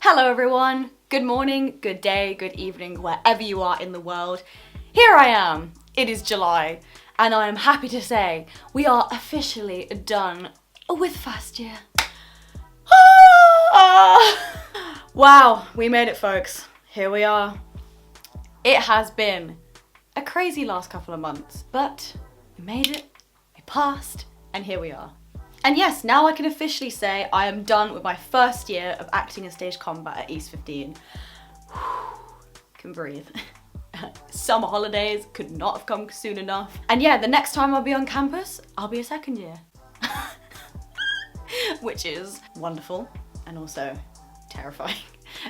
Hello everyone, good morning, good day, good evening, wherever you are in the world. Here I am, it is July, and I am happy to say we are officially done with first year. Wow, we made it folks, here we are. It has been a crazy last couple of months, but we made it, we passed, and here we are. And yes, now I can officially say I am done with my first year of acting in stage combat at East 15. Can breathe. Summer holidays could not have come soon enough. And yeah, the next time I'll be on campus, I'll be a second year. Which is wonderful and also terrifying.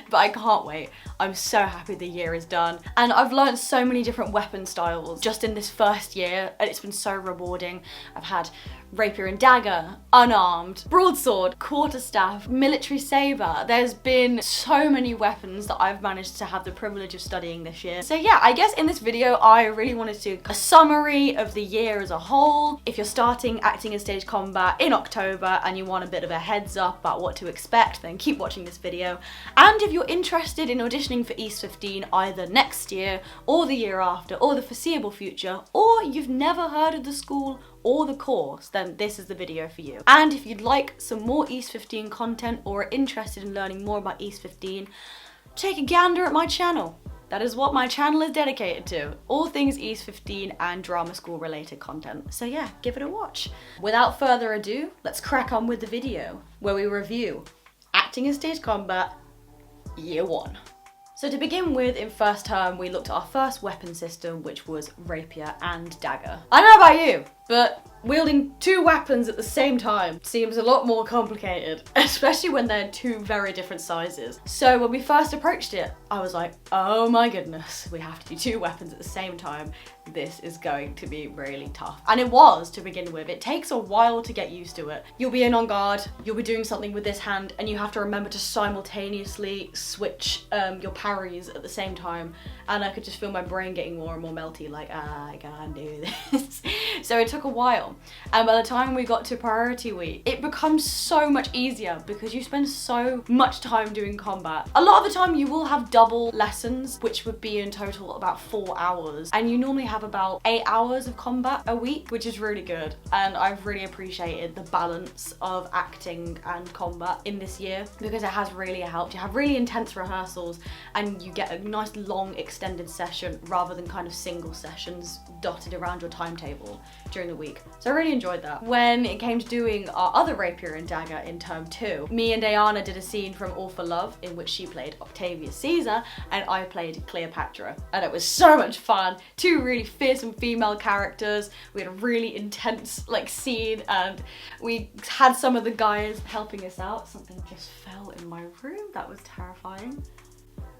But I can't wait. I'm so happy the year is done. And I've learned so many different weapon styles just in this first year, and it's been so rewarding. I've had rapier and dagger, unarmed, broadsword, quarterstaff, military saber. There's been so many weapons that I've managed to have the privilege of studying this year. So yeah, I guess in this video, I really wanted to do a summary of the year as a whole. If you're starting acting in stage combat in October and you want a bit of a heads up about what to expect, then keep watching this video. And if you're interested in auditioning for East 15 either next year or the year after or the foreseeable future, or you've never heard of the school or the course, then this is the video for you. And if you'd like some more East 15 content or are interested in learning more about East 15, take a gander at my channel. That is what my channel is dedicated to. All things East 15 and drama school related content. So yeah, give it a watch. Without further ado, let's crack on with the video where we review acting in stage combat year 1. So to begin with, in first term, we looked at our first weapon system, which was rapier and dagger. I don't know about you, but wielding two weapons at the same time seems a lot more complicated, especially when they're two very different sizes. So when we first approached it, I was like, oh my goodness, we have to do two weapons at the same time. This is going to be really tough. And it was to begin with. It takes a while to get used to it. You'll be in on guard, you'll be doing something with this hand, and you have to remember to simultaneously switch your parries at the same time. And I could just feel my brain getting more and more melty, like, I can't do this. So it took a while. And by the time we got to priority week, it becomes so much easier because you spend so much time doing combat. A lot of the time you will have double lessons, which would be in total about 4 hours. And you normally have about 8 hours of combat a week, which is really good. And I've really appreciated the balance of acting and combat in this year because it has really helped. You have really intense rehearsals and you get a nice long extended session rather than kind of single sessions dotted around your timetable during the week. So I really enjoyed that. When it came to doing our other rapier and dagger in term 2, me and Diana did a scene from All for Love in which she played Octavia Caesar and I played Cleopatra. And it was so much fun. Two really fearsome female characters. We had a really intense scene and we had some of the guys helping us out. Something just fell in my room. That was terrifying.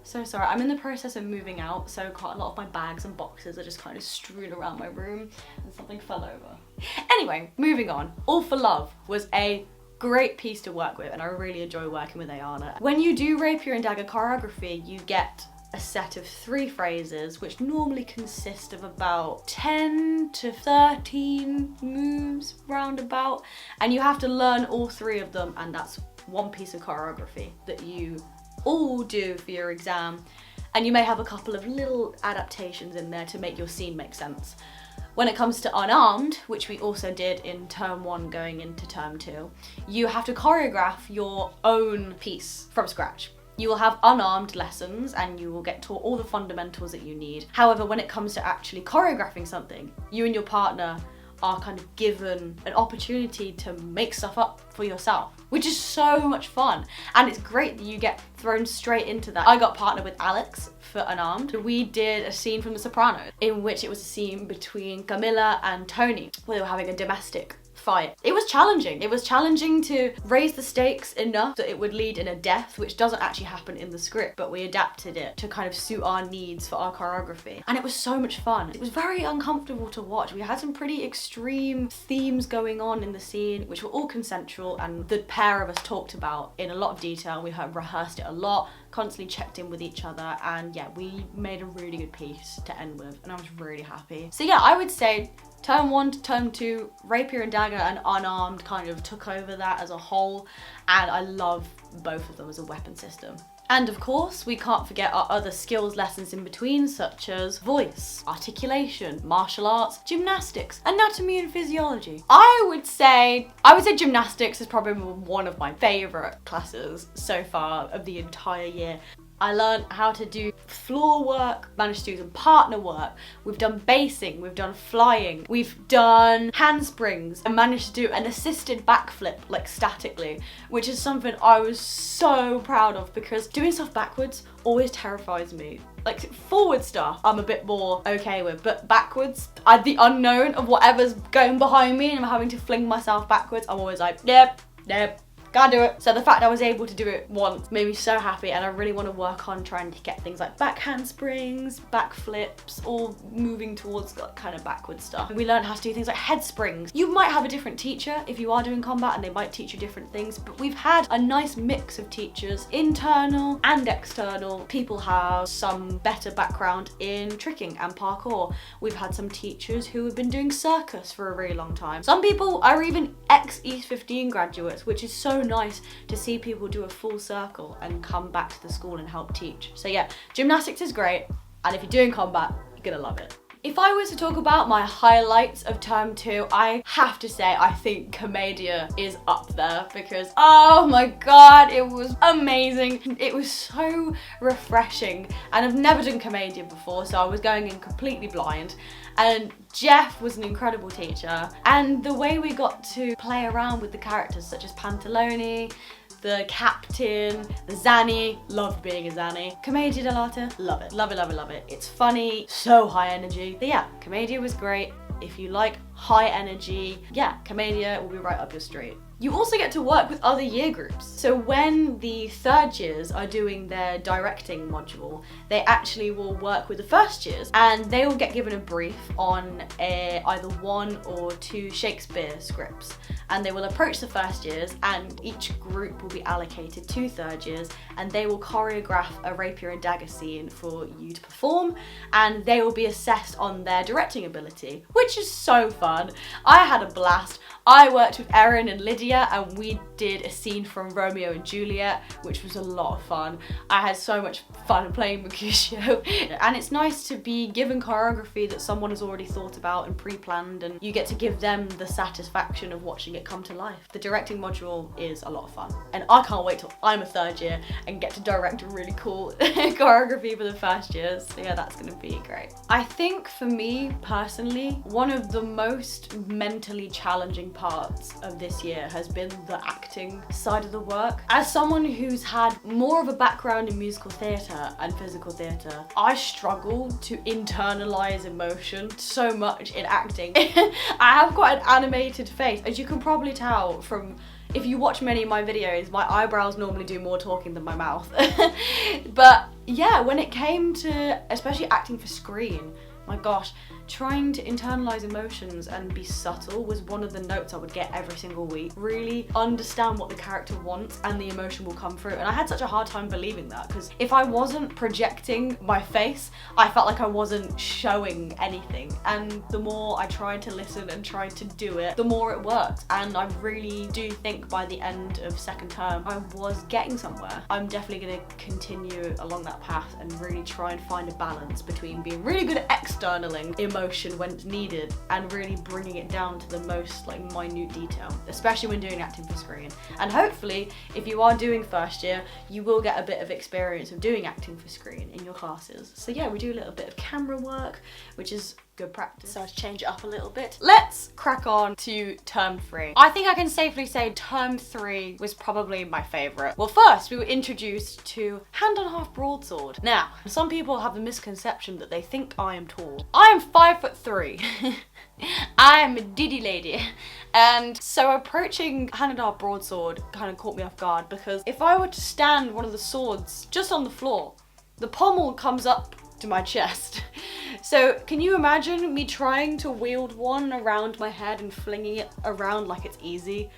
So sorry, I'm in the process of moving out, so quite a lot of my bags and boxes are just kind of strewn around my room and something fell over. Anyway, moving on. All for Love was a great piece to work with and I really enjoy working with Ayana. When you do rapier and dagger choreography, you get a set of 3 phrases which normally consist of about 10 to 13 moves roundabout, and you have to learn all 3 of them, and that's one piece of choreography that you all do for your exam, and you may have a couple of little adaptations in there to make your scene make sense. When it comes to unarmed, which we also did in term 1 going into term 2, you have to choreograph your own piece from scratch. You will have unarmed lessons and you will get taught all the fundamentals that you need. However, when it comes to actually choreographing something, you and your partner are kind of given an opportunity to make stuff up for yourself, which is so much fun. And it's great that you get thrown straight into that. I got partnered with Alex for Unarmed. We did a scene from The Sopranos in which it was a scene between Camilla and Tony where they were having a domestic fight. It was challenging. It was challenging to raise the stakes enough that it would lead in a death, which doesn't actually happen in the script, but we adapted it to kind of suit our needs for our choreography. And it was so much fun. It was very uncomfortable to watch. We had some pretty extreme themes going on in the scene, which were all consensual, and the pair of us talked about in a lot of detail. We had rehearsed it a lot, constantly checked in with each other, and yeah, we made a really good piece to end with, and I was really happy. So yeah, I would say term 1 to term 2, rapier and dagger and unarmed kind of took over that as a whole, and I love both of them as a weapon system. And of course, we can't forget our other skills lessons in between, such as voice, articulation, martial arts, gymnastics, anatomy and physiology. I would say gymnastics is probably one of my favourite classes so far of the entire year. I learned how to do floor work, managed to do some partner work. We've done basing, we've done flying, we've done handsprings. I managed to do an assisted backflip, like statically, which is something I was so proud of because doing stuff backwards always terrifies me. Like forward stuff, I'm a bit more okay with, but backwards, the unknown of whatever's going behind me and I'm having to fling myself backwards, I'm always like, yep, gotta do it. So the fact I was able to do it once made me so happy, and I really want to work on trying to get things like back handsprings, back flips, all moving towards that kind of backward stuff. We learned how to do things like head springs. You might have a different teacher if you are doing combat and they might teach you different things, but we've had a nice mix of teachers, internal and external. People have some better background in tricking and parkour. We've had some teachers who have been doing circus for a really long time. Some people are even ex-East 15 graduates, which is so nice to see people do a full circle and come back to the school and help teach. So yeah, gymnastics is great, and if you're doing combat, you're gonna love it. If I was to talk about my highlights of term 2, I have to say I think Commedia is up there because, oh my god, it was amazing. It was so refreshing, and I've never done Commedia before, so I was going in completely blind. And Jeff was an incredible teacher, and the way we got to play around with the characters such as Pantalone, the captain, the Zanny, loved being a Zanny. Commedia dell'arte, love it, love it, love it, love it. It's funny, so high energy. But yeah, Commedia was great. If you like high energy, yeah, Commedia will be right up your street. You also get to work with other year groups. So when the third years are doing their directing module, they actually will work with the first years, and they will get given a brief on either 1 or 2 Shakespeare scripts. And they will approach the first years, and each group will be allocated 2 third years, and they will choreograph a rapier and dagger scene for you to perform, and they will be assessed on their directing ability, which is so fun. I had a blast. I worked with Erin and Lydia, and we did a scene from Romeo and Juliet, which was a lot of fun. I had so much fun playing Mercutio. And it's nice to be given choreography that someone has already thought about and pre-planned, and you get to give them the satisfaction of watching it come to life. The directing module is a lot of fun, and I can't wait till I'm a third year and get to direct a really cool choreography for the first years. So yeah, that's gonna be great. I think for me personally, one of the most mentally challenging parts of this year has been the acting side of the work. As someone who's had more of a background in musical theatre and physical theatre, I struggle to internalise emotion so much in acting. I have quite an animated face, as you can probably tell from, if you watch many of my videos, my eyebrows normally do more talking than my mouth. But yeah, when it came to especially acting for screen, my gosh, trying to internalise emotions and be subtle was one of the notes I would get every single week. Really understand what the character wants and the emotion will come through. And I had such a hard time believing that, because if I wasn't projecting my face, I felt like I wasn't showing anything. And the more I tried to listen and tried to do it, the more it worked. And I really do think by the end of second term, I was getting somewhere. I'm definitely going to continue along that path and really try and find a balance between being really good at externaling emotion when it's needed and really bringing it down to the most like minute detail, especially when doing acting for screen. And hopefully, if you are doing first year, you will get a bit of experience of doing acting for screen in your classes. So yeah, we do a little bit of camera work, which is good practice. So to change it up a little bit, let's crack on to term 3. I think I can safely say term 3 was probably my favourite. Well, first we were introduced to hand on half broadsword. Now, some people have the misconception that they think I am tall. I am 5'3". I am a diddy lady. And so approaching hand on half broadsword kind of caught me off guard, because if I were to stand one of the swords just on the floor, the pommel comes up to my chest. So can you imagine me trying to wield one around my head and flinging it around like it's easy?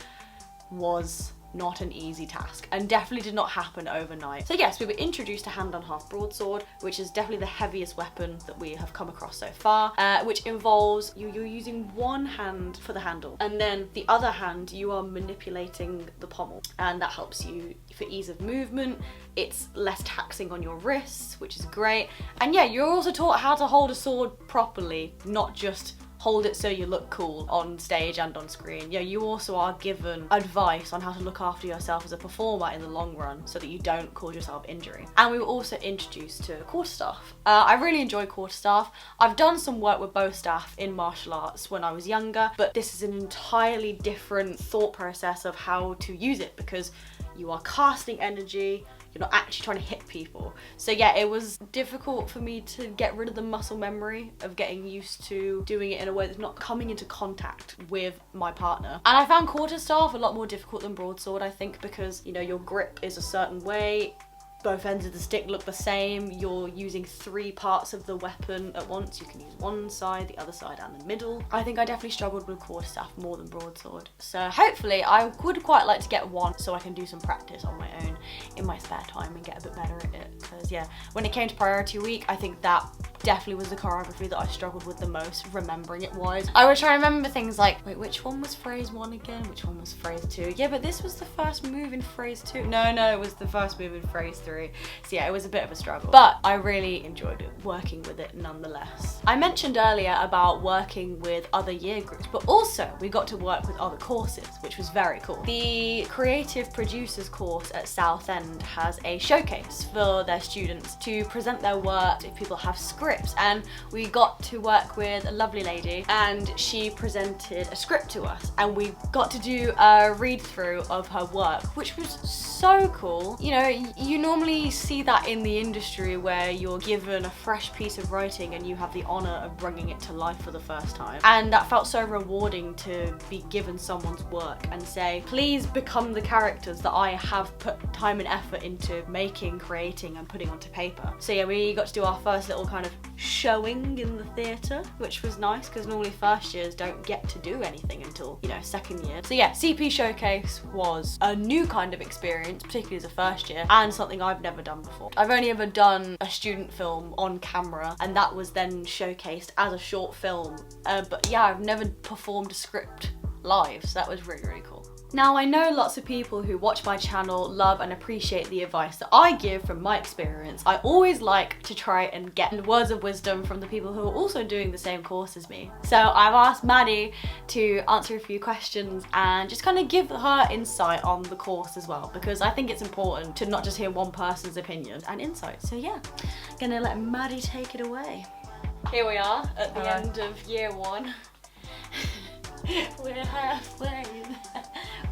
Was not an easy task and definitely did not happen overnight. So yes, we were introduced to hand on half broadsword, which is definitely the heaviest weapon that we have come across so far, which involves you're using one hand for the handle and then the other hand you are manipulating the pommel, and that helps you for ease of movement. It's less taxing on your wrists, which is great. And yeah, you're also taught how to hold a sword properly, not just hold it so you look cool on stage and on screen. Yeah, you also are given advice on how to look after yourself as a performer in the long run so that you don't cause yourself injury. And we were also introduced to quarterstaff. I really enjoy quarterstaff. I've done some work with bow staff in martial arts when I was younger, but this is an entirely different thought process of how to use it because you are casting energy, you're not actually trying to hit people. So yeah, it was difficult for me to get rid of the muscle memory of getting used to doing it in a way that's not coming into contact with my partner. And I found quarterstaff a lot more difficult than broadsword, I think, because, you know, your grip is a certain way, both ends of the stick look the same, you're using 3 parts of the weapon at once. You can use one side, the other side and the middle. I think I definitely struggled with quarterstaff more than broadsword. So hopefully I would quite like to get one so I can do some practice on my own in my spare time and get a bit better at it. Because yeah, when it came to priority week, I think that definitely was the choreography that I struggled with the most, remembering it wise. I would try to remember things like, wait, which one was phrase 1 again? Which one was phrase 2? Yeah, but this was the first move in phrase 2. No, it was the first move in phrase 3. So yeah, it was a bit of a struggle, but I really enjoyed it, working with it nonetheless. I mentioned earlier about working with other year groups, but also we got to work with other courses, which was very cool. The Creative Producers course at Southend has a showcase for their students to present their work if people have scripts, and we got to work with a lovely lady and she presented a script to us and we got to do a read through of her work, which was so cool. You know, you normally see that in the industry where you're given a fresh piece of writing and you have the honour of bringing it to life for the first time. And that felt so rewarding to be given someone's work and say, please become the characters that I have put time and effort into making, creating and putting onto paper. So yeah, we got to do our first little kind of showing in the theatre, which was nice because normally first years don't get to do anything until, you know, second year. So yeah, CP Showcase was a new kind of experience, particularly as a first year, and something I've never done before. I've only ever done a student film on camera and that was then showcased as a short film, but yeah, I've never performed a script live, so that was really, really cool. Now, I know lots of people who watch my channel love and appreciate the advice that I give from my experience. I always like to try and get words of wisdom from the people who are also doing the same course as me. So I've asked Maddie to answer a few questions and just kind of give her insight on the course as well, because I think it's important to not just hear one person's opinion and insight. So yeah, gonna let Maddie take it away. Here we are at the end of year 1. We're halfway there.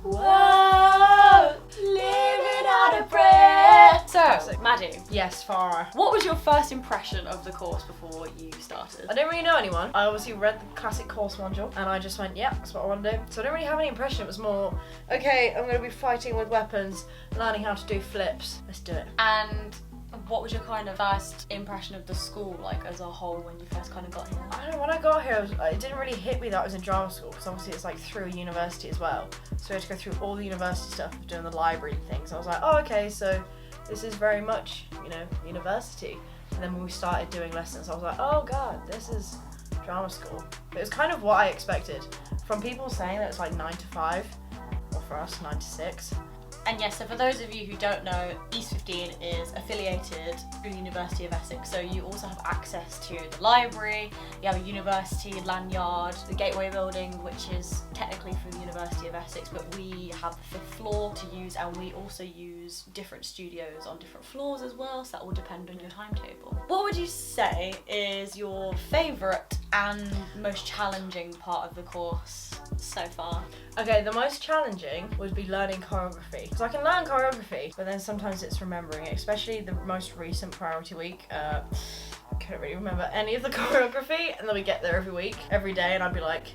Whoa, living out of breath. So, Maddie. Yes, Farah. What was your first impression of the course before you started? I didn't really know anyone. I obviously read the classic course module and I just went, yeah, that's what I want to do. So I didn't really have any impression. It was more, okay, I'm going to be fighting with weapons, learning how to do flips. Let's do it. And what was your kind of first impression of the school, like as a whole, when you first kind of got here? I don't know, when I got here, it didn't really hit me that I was in drama school, because obviously it's like through a university as well. So we had to go through all the university stuff of doing the library things. I was like, oh, okay, so this is very much, you know, university. And then when we started doing lessons, I was like, oh God, this is drama school. But it was kind of what I expected. From people saying that it's like 9 to 5, or for us, 9 to 6. And yes, so for those of you who don't know, East 15 is affiliated to the University of Essex, so you also have access to the library, you have a university lanyard, the Gateway building, which is technically from the University of Essex, but we have the 5th floor to use, and we also use different studios on different floors as well, so that will depend on your timetable. What would you say is your favourite and most challenging part of the course so far? Okay, the most challenging would be learning choreography. Because I can learn choreography, but then sometimes it's remembering it, especially the most recent priority week. I couldn't really remember any of the choreography, and then we get there every day, and I'd be like,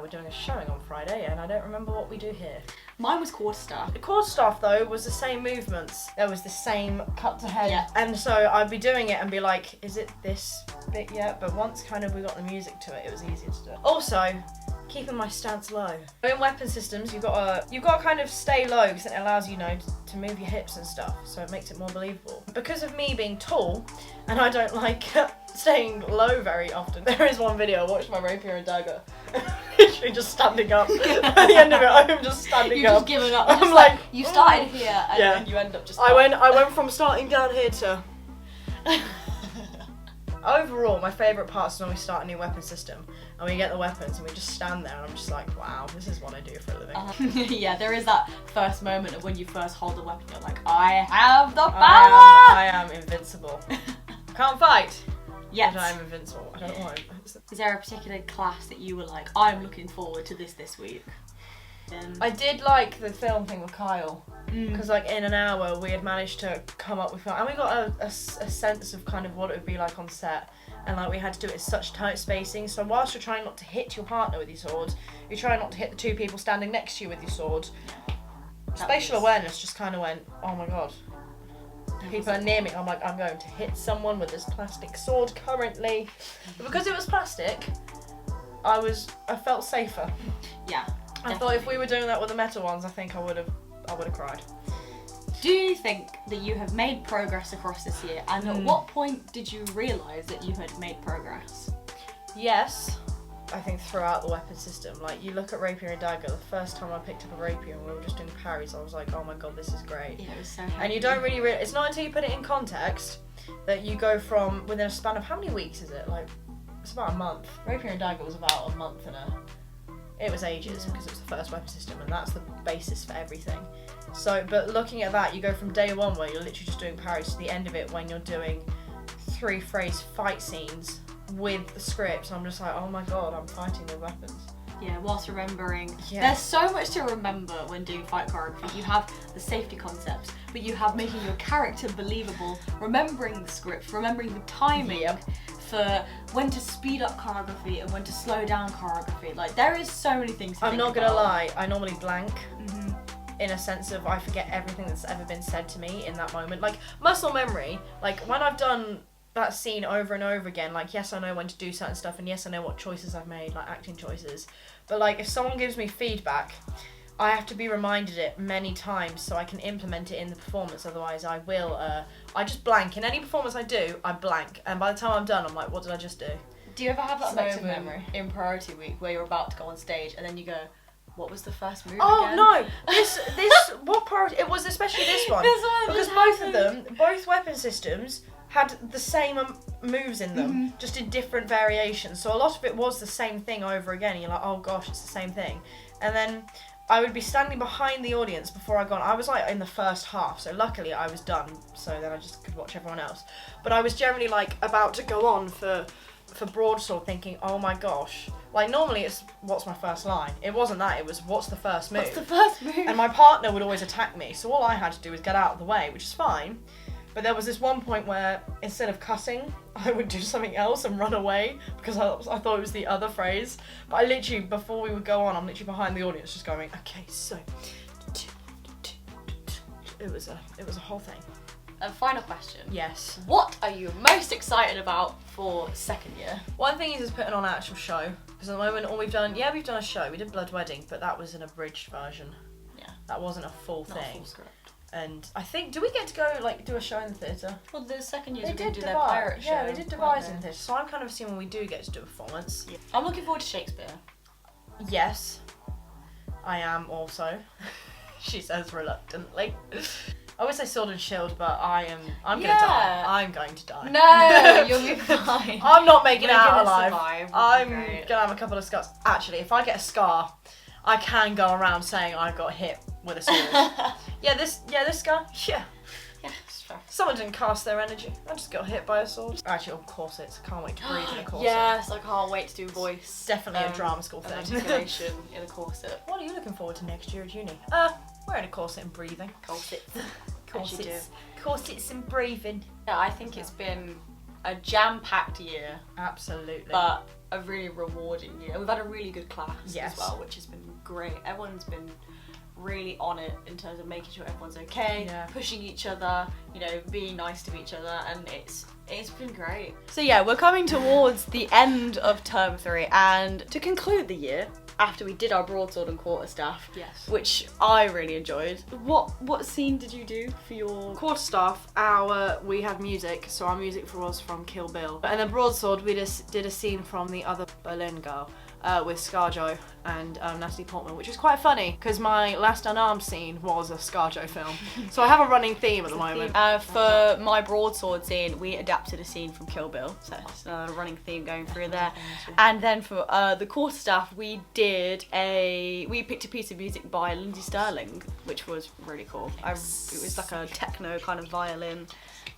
we're doing a showing on Friday, and I don't remember what we do here. Mine was quarterstaff. The quarterstaff, though, was the same movements. There was the same cut to head. Yeah. And so I'd be doing it and be like, is it this bit yet? But once kind of we got the music to it, it was easier to do it. Also, keeping my stance low. In weapon systems, you've got to kind of stay low because it allows you, to move your hips and stuff, so it makes it more believable. Because of me being tall, and I don't like staying low very often, there is one video, I watched my rapier and dagger, literally just standing up. At the end of it, I'm just standing You've up. just given up. I'm like, you started here and then you end up just. I went from starting down here to. Overall, my favourite part is when we start a new weapon system and we get the weapons and we just stand there and I'm just like, wow, this is what I do for a living. Yeah, there is that first moment of when you first hold the weapon, you're like, I have the power! I am invincible. Can't fight. Yes. But I'm invincible. I don't know why. Is there a particular class that you were like, I'm looking forward to this week? I did like the film thing with Kyle. Because in an hour we had managed to come up with, and we got a sense of kind of what it would be like on set, and we had to do it in such tight spacing. So whilst you're trying not to hit your partner with your sword, you're trying not to hit the two people standing next to you with your sword. Spatial awareness just kind of went, oh my god, people are near me. I'm like, I'm going to hit someone with this plastic sword currently. But because it was plastic, I felt safer. Yeah. I thought if we were doing that with the metal ones, I think I would have cried. Do you think that you have made progress across this year? And at what point did you realise that you had made progress? Yes, I think throughout the weapon system. You look at rapier and dagger, the first time I picked up a rapier and we were just doing parries, I was like, oh my god, this is great. Yeah, it was so heavy. And you don't really it's not until you put it in context that you go from, within a span of, how many weeks is it? It's about a month. Rapier and dagger was about a month and it was ages because it was the first weapon system and that's the basis for everything. So, but looking at that, you go from day one where you're literally just doing parries to the end of it when you're doing 3-phrase fight scenes with the scripts. I'm just like, oh my god, I'm fighting with weapons. Yeah, whilst remembering. Yeah. There's so much to remember when doing fight choreography. You have the safety concepts, but you have making your character believable, remembering the script, remembering the timing for when to speed up choreography and when to slow down choreography. There is so many things to I'm think not gonna about. lie, I normally blank. In a sense of I forget everything that's ever been said to me in that moment. Muscle memory, when I've done that scene over and over again, yes, I know when to do certain stuff and yes, I know what choices I've made, acting choices. But if someone gives me feedback, I have to be reminded it many times so I can implement it in the performance, otherwise I will, I just blank. In any performance I do, I blank. And by the time I'm done, I'm like, what did I just do? Do you ever have that Selective moment memory in Priority Week where you're about to go on stage and then you go, what was the first move Oh again? no! This what priority? It was especially this one. This one because just both of them, both weapon systems had the same moves in them, just in different variations. So a lot of it was the same thing over again. You're like, oh gosh, it's the same thing. And then I would be standing behind the audience before I got on. I was in the first half, so luckily I was done. So then I just could watch everyone else. But I was generally about to go on for broadsword, thinking, oh my gosh. Normally it's, what's my first line? It wasn't that, it was, what's the first move? What's the first move? And my partner would always attack me, so all I had to do was get out of the way, which is fine. But there was this one point where, instead of cutting, I would do something else and run away, because I thought it was the other phrase. But I literally, before we would go on, I'm literally behind the audience just going, okay, so... It was a whole thing. And final question. Yes. What are you most excited about for second year? One thing is putting on an actual show. Because at the moment, all we've done a show. We did Blood Wedding, but that was an abridged version. Yeah. That wasn't a full Not thing. a full script. And I think, do we get to go, do a show in the theatre? Well, the second years They we did did do their pirate show. Yeah, they did devise in theatre. So I'm kind of assuming we do get to do a performance. Yeah. I'm looking forward to Shakespeare. Yes, I am also. She says reluctantly. I would say Sword and Shield, but I'm gonna die. I'm going to die. No, you'll be fine. I'm not making it We're out gonna alive. survive. I'm Great. gonna have a couple of scars. Actually, if I get a scar, I can go around saying I got hit with a sword. This scar. Yeah. Yeah, it's fair. Someone didn't cast their energy. I just got hit by a sword. Actually, on corsets. I can't wait to breathe in a corset. Yes, I can't wait to do voice. Definitely a drama school and thing. articulation in a corset. What are you looking forward to next year at uni? Wearing a corset and breathing. Corsets. Corsets. Corsets and breathing. Yeah, I think it's been a jam-packed year, Absolutely. but a really rewarding year. We've had a really good class Yes. as well, which has been great. Everyone's been really on it in terms of making sure everyone's okay, pushing each other, being nice to each other, and it's been great. So yeah, we're coming towards the end of term 3, and to conclude the year, after we did our broadsword and quarterstaff. Yes. Which I really enjoyed. What scene did you do for your Quarterstaff, we had music, so our music was from Kill Bill. And then broadsword, we just did a scene from The Other Berlin Girl with ScarJo and Natalie Portman, which was quite funny because my last unarmed scene was a ScarJo film. So I have a running theme at the moment. For my broadsword scene, we adapted a scene from Kill Bill, so it's a running theme going through there. And then for the quarterstaff, we picked a piece of music by Lindsay Sterling, which was really cool. It was like a techno kind of violin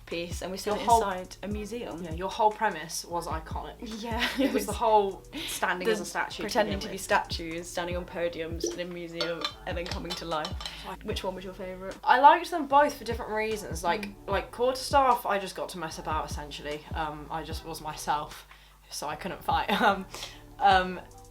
piece, and we stood inside a museum. Yeah, your whole premise was iconic. Yeah, it was the whole standing as a statue, pretending to be statues, standing on podiums in a museum, and then coming to life. Which one was your favourite? I liked them both for different reasons. Like quarterstaff, I just got to mess about essentially. I just was myself, so I couldn't fight.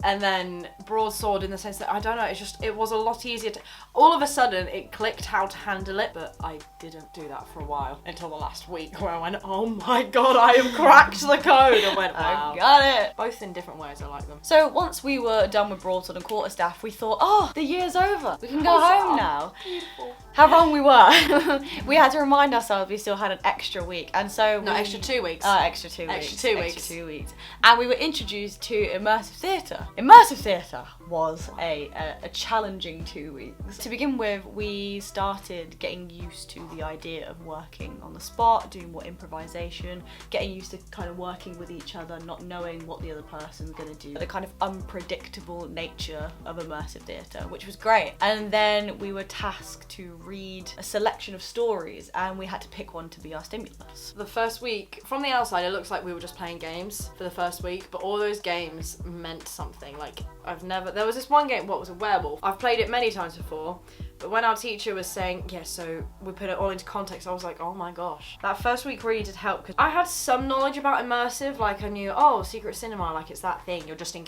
And then broadsword, in the sense that, I don't know, it was a lot easier to, all of a sudden it clicked how to handle it, but I didn't do that for a while until the last week where I went, oh my god, I have cracked the code. I went, wow. I got it. Both in different ways, I like them. So once we were done with broadsword and quarterstaff, we thought, oh, the year's over. We can go home now. Beautiful. How wrong we were. We had to remind ourselves we still had an extra week, and so extra 2 weeks. Extra 2 weeks. Extra 2 weeks. And we were introduced to immersive theatre. Immersive theatre was a challenging 2 weeks. To begin with, we started getting used to the idea of working on the spot, doing more improvisation, getting used to kind of working with each other, not knowing what the other person's going to do. The kind of unpredictable nature of immersive theatre, which was great. And then we were tasked to read a selection of stories, and we had to pick one to be our stimulus. The first week, from the outside, it looks like we were just playing games for the first week, but all those games meant something. Like, there was this one game, what was a werewolf? I've played it many times before, but when our teacher was saying, yeah, so we put it all into context, I was like, oh my gosh. That first week really did help, because I had some knowledge about immersive, like I knew, oh, secret cinema, like it's that thing, you're just in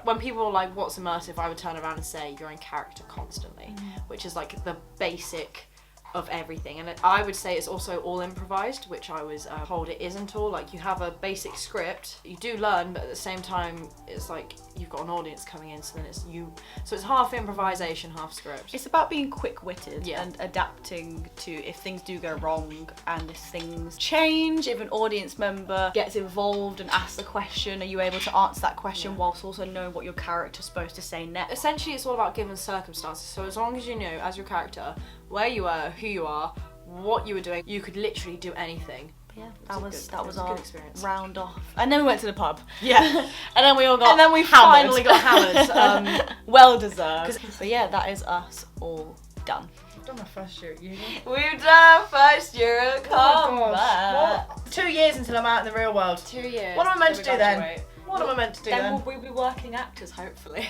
when people were like, what's immersive, I would turn around and say, you're in character constantly, which is like the basic of everything. And I would say it's also all improvised, which I was told it isn't all. Like, you have a basic script, you do learn, but at the same time it's like you've got an audience coming in, so then it's half improvisation, half script. It's about being quick-witted and adapting to if things do go wrong, and if things change, if an audience member gets involved and asks a question, are you able to answer that question whilst also knowing what your character's supposed to say next? Essentially, it's all about given circumstances, so as long as you know, as your character, where you were, who you are, what you were doing, you could literally do anything. Yeah, that was our experience. Round off. And then we went to the pub. Yeah. And then we all got And then we hammered. finally got hammered. Well deserved. But yeah, that is us all done. We've done my first year at uni. We've done first year at combat. What? 2 years until I'm out in the real world. 2 years. What am I meant to do then? What am I meant to do then? Then we'll be working actors, hopefully.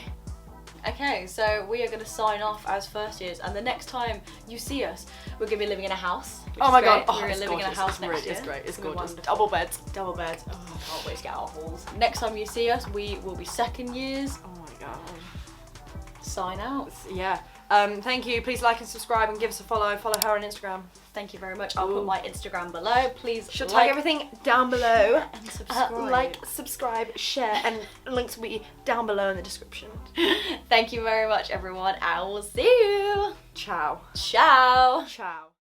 Okay, so we are going to sign off as first years, and the next time you see us, we're going to be living in a house. Oh my god, we're living in a house next year. It's great, it's gorgeous. Wonderful. Double beds. Double beds. Oh, I can't wait to get out of halls. Next time you see us, we will be second years. Oh my god. Sign out. Yeah. Thank you. Please like and subscribe and give us a follow. Follow her on Instagram. Thank you very much. I'll put my Instagram below. Please She'll tag everything down below. And subscribe. Like, subscribe, share, and links will be down below in the description. Thank you very much, everyone. I will see you. Ciao. Ciao. Ciao.